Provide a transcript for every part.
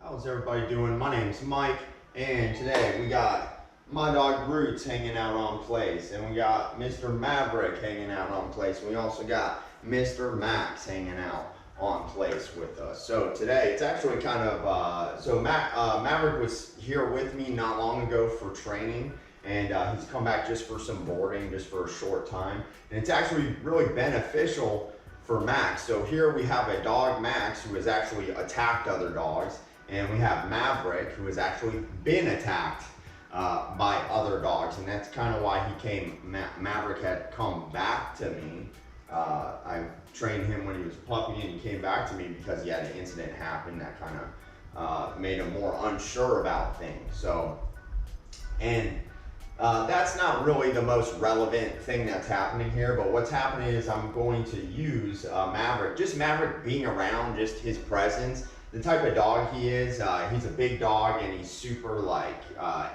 How's everybody doing? My name's Mike, and today we got my dog Roots hanging out on place, and we got Mr. Maverick hanging out on place. We also got Mr. Max hanging out on place with us. So today it's actually kind of Maverick was here with me not long ago for training, and he's come back just for some boarding, just for a short time, and it's actually really beneficial for Max. So here we have a dog, Max, who has actually attacked other dogs. And we have Maverick, who has actually been attacked by other dogs, and that's kind of why he came. Maverick had come back to me. I trained him when he was a puppy, and he came back to me because he had an incident happen that kind of made him more unsure about things. So, and that's not really the most relevant thing that's happening here, but what's happening is I'm going to use Maverick, just Maverick being around, just his presence. The type of dog he is, he's a big dog and he's super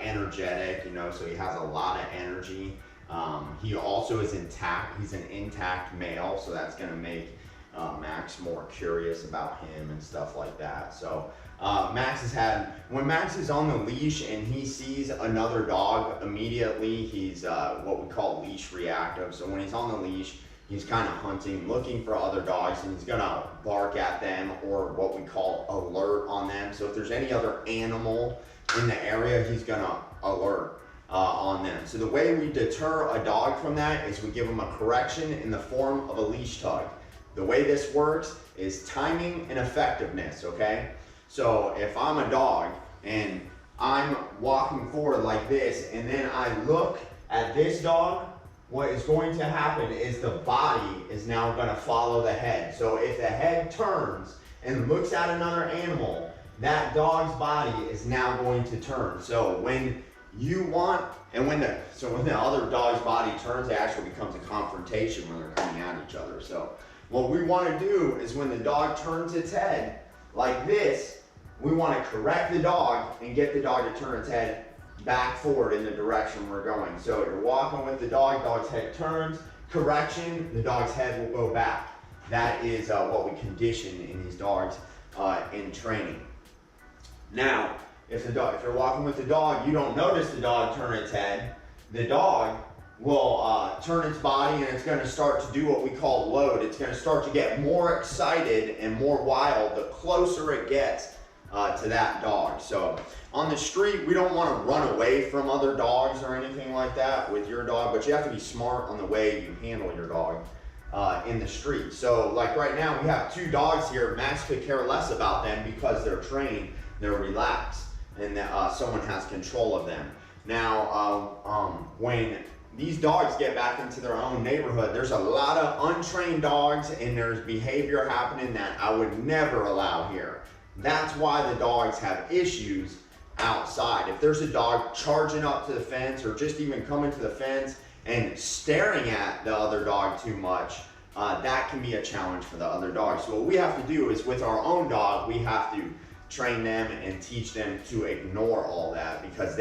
energetic, you know, so he has a lot of energy. He also is intact, he's an intact male, so that's gonna make Max more curious about him and stuff like that. So when Max is on the leash and he sees another dog, immediately he's what we call leash reactive. So when he's on the leash, he's kind of hunting, looking for other dogs, and he's gonna bark at them or what we call alert on them. So if there's any other animal in the area, he's gonna alert on them. So the way we deter a dog from that is we give him a correction in the form of a leash tug. The way this works is timing and effectiveness, okay? So if I'm a dog and I'm walking forward like this, and then I look at this dog, what is going to happen is the body is now going to follow the head. So if the head turns and looks at another animal, that dog's body is now going to turn. So when the other dog's body turns, it actually becomes a confrontation when they're coming at each other. So what we want to do is when the dog turns its head like this, we want to correct the dog and get the dog to turn its head back forward in the direction we're going. So you're walking with the dog, dog's head turns, correction, the dog's head will go back. That is what we condition in these dogs in training. Now, if you're walking with the dog, you don't notice the dog turn its head, the dog will turn its body and it's going to start to do what we call load. It's going to start to get more excited and more wild the closer it gets to that dog. So on the street, we don't want to run away from other dogs or anything like that with your dog, but you have to be smart on the way you handle your dog in the street. So like right now, we have two dogs here. Max could care less about them because they're trained, they're relaxed, and someone has control of them. Now, when these dogs get back into their own neighborhood, there's a lot of untrained dogs and there's behavior happening that I would never allow here. That's why the dogs have issues outside. If there's a dog charging up to the fence or just even coming to the fence and staring at the other dog too much, that can be a challenge for the other dog. So what we have to do is with our own dog, we have to train them and teach them to ignore all that, because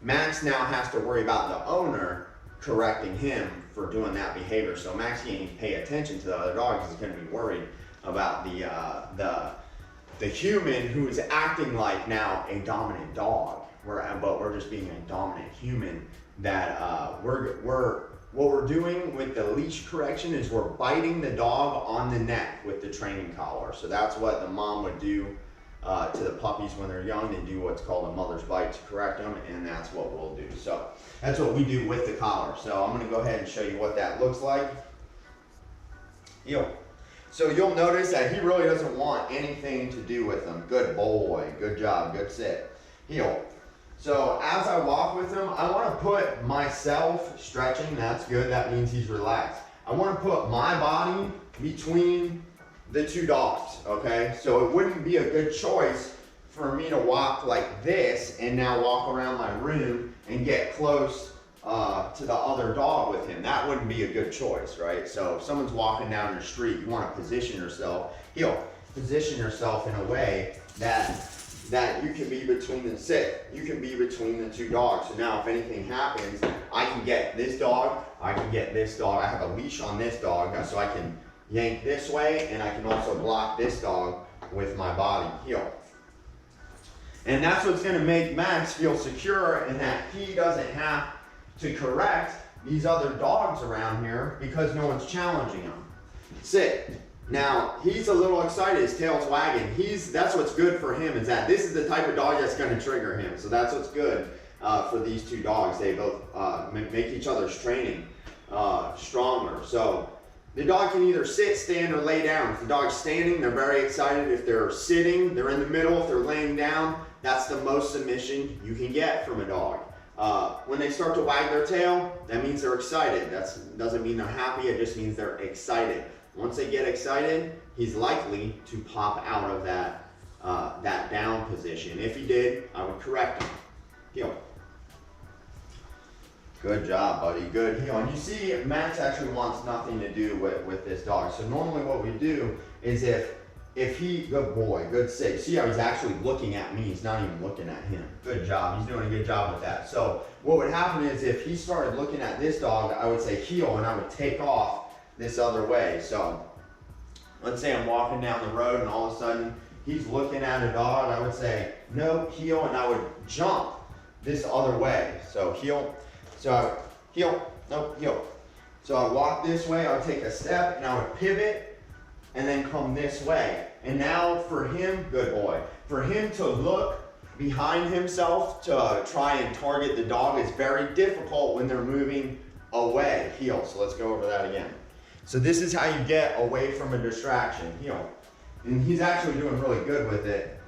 Max now has to worry about the owner correcting him for doing that behavior. So Max can't even pay attention to the other dog because he's going to be worried about the human who is acting like now a dominant dog. But we're just being a dominant human. That what we're doing with the leash correction is we're biting the dog on the neck with the training collar. So that's what the mom would do to the puppies when they're young. They do what's called a mother's bite to correct them, and that's what we'll do. So that's what we do with the collar. So I'm going to go ahead and show you what that looks like. So you'll notice that he really doesn't want anything to do with them. Good boy, good job, good sit. Heel. So as I walk with him, I want to put myself stretching. That's good, that means he's relaxed. I want to put my body between the two dogs, okay? So it wouldn't be a good choice for me to walk like this and now walk around my room and get close to the other dog with him. That wouldn't be a good choice, right? So if someone's walking down the street, you want to position yourself. Position yourself in a way that you can be between the two dogs. So now if anything happens, I can get this dog, I have a leash on this dog, so I can yank this way, and I can also block this dog with my body. And that's what's gonna make Max feel secure in that he doesn't have to correct these other dogs around here because no one's challenging him. Sit. Now, he's a little excited, his tail's wagging. That's what's good for him, is that this is the type of dog that's gonna trigger him. So that's what's good for these two dogs. They both make each other's training stronger. So the dog can either sit, stand, or lay down. If the dog's standing, they're very excited. If they're sitting, they're in the middle. If they're laying down, that's the most submission you can get from a dog. When they start to wag their tail, that means they're excited. That doesn't mean they're happy, it just means they're excited. Once they get excited, he's likely to pop out of that down position. If he did, I would correct him. Heel. Good job, buddy. Good heel. And you see, Max actually wants nothing to do with this dog. So normally what we do is if he, good boy, good sit. See how he's actually looking at me, he's not even looking at him. Good job, he's doing a good job with that. So what would happen is if he started looking at this dog, I would say heel, and I would take off this other way. So let's say I'm walking down the road and all of a sudden he's looking at a dog, I would say no, heel, and I would jump this other way. So heel, so heel, no, heel. So I walk this way, I would take a step and I would pivot and then come this way. And now for him, good boy, for him to look behind himself to try and target the dog is very difficult when they're moving away. Heel. So let's go over that again. So this is how you get away from a distraction. Heel. And he's actually doing really good with it.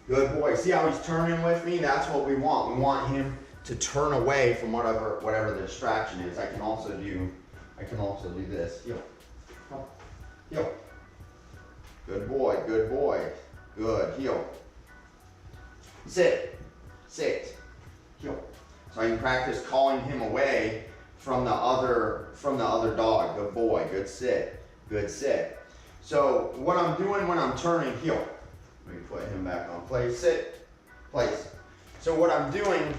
Good boy. See how he's turning with me? That's what we want. We want him to turn away from whatever the distraction is. I can also do this. Heel. Heel. Good boy, good boy. Good. Heel. Sit. Sit. Heel. So I can practice calling him away from the other dog. Good boy. Good sit. Good sit. So what I'm doing when I'm turning, heel. Let me put him back on place. Sit. Place. So what I'm doing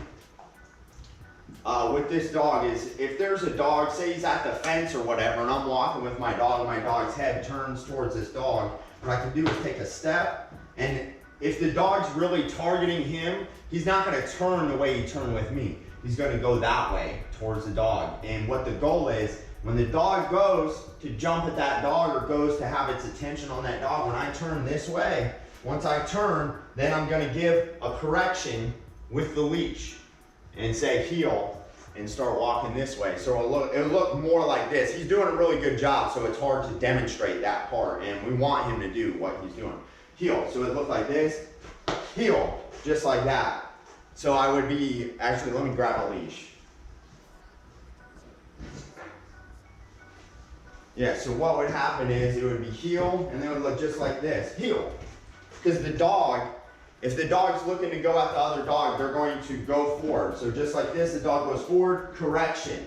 with this dog is if there's a dog, say he's at the fence or whatever, and I'm walking with my dog and my dog's head turns towards this dog, what I can do is take a step, and if the dog's really targeting him, he's not going to turn the way he turned with me. He's going to go that way towards the dog. And what the goal is, when the dog goes to jump at that dog or goes to have its attention on that dog, when I turn this way, once I turn, then I'm going to give a correction with the leash and say heel and start walking this way. So it'll look more like this. He's doing a really good job, so it's hard to demonstrate that part, and we want him to do what he's doing. Heel, so it looked like this, heel, just like that. So I would be, actually let me grab a leash. Yeah, so what would happen is it would be heel, and then it would look just like this, heel. Because the dog, if the dog's looking to go at the other dog, they're going to go forward. So just like this, the dog goes forward, correction,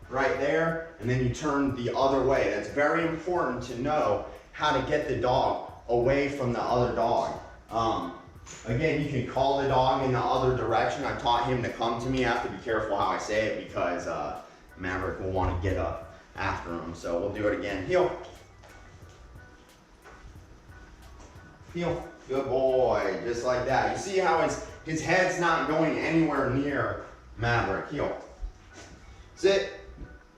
right there, and then you turn the other way. That's very important to know how to get the dog away from the other dog. Again, you can call the dog in the other direction. I taught him to come to me. I have to be careful how I say it because Maverick will want to get up after him. So we'll do it again. Heel. Heel. Good boy. Just like that. You see how his head's not going anywhere near Maverick. Heel. Sit.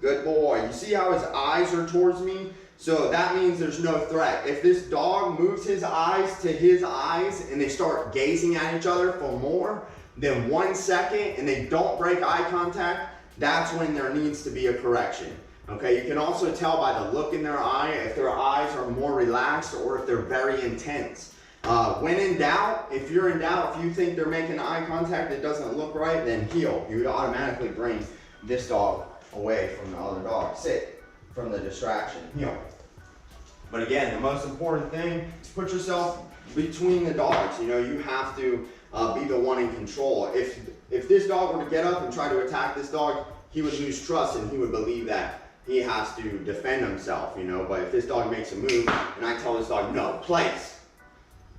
Good boy. You see how his eyes are towards me? So that means there's no threat. If this dog moves his eyes to his eyes and they start gazing at each other for more than 1 second and they don't break eye contact, that's when there needs to be a correction. Okay, you can also tell by the look in their eye if their eyes are more relaxed or if they're very intense. When in doubt, if you're in doubt, if you think they're making eye contact that doesn't look right, then heel. You would automatically bring this dog away from the other dog. Sit. From the distraction, heel. But again, the most important thing is put yourself between the dogs. You know, you have to be the one in control. If this dog were to get up and try to attack this dog, he would lose trust and he would believe that he has to defend himself, you know. But if this dog makes a move and I tell this dog, no, place,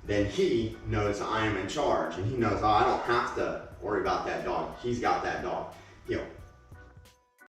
then he knows I am in charge and he knows, oh, I don't have to worry about that dog. He's got that dog. Heel.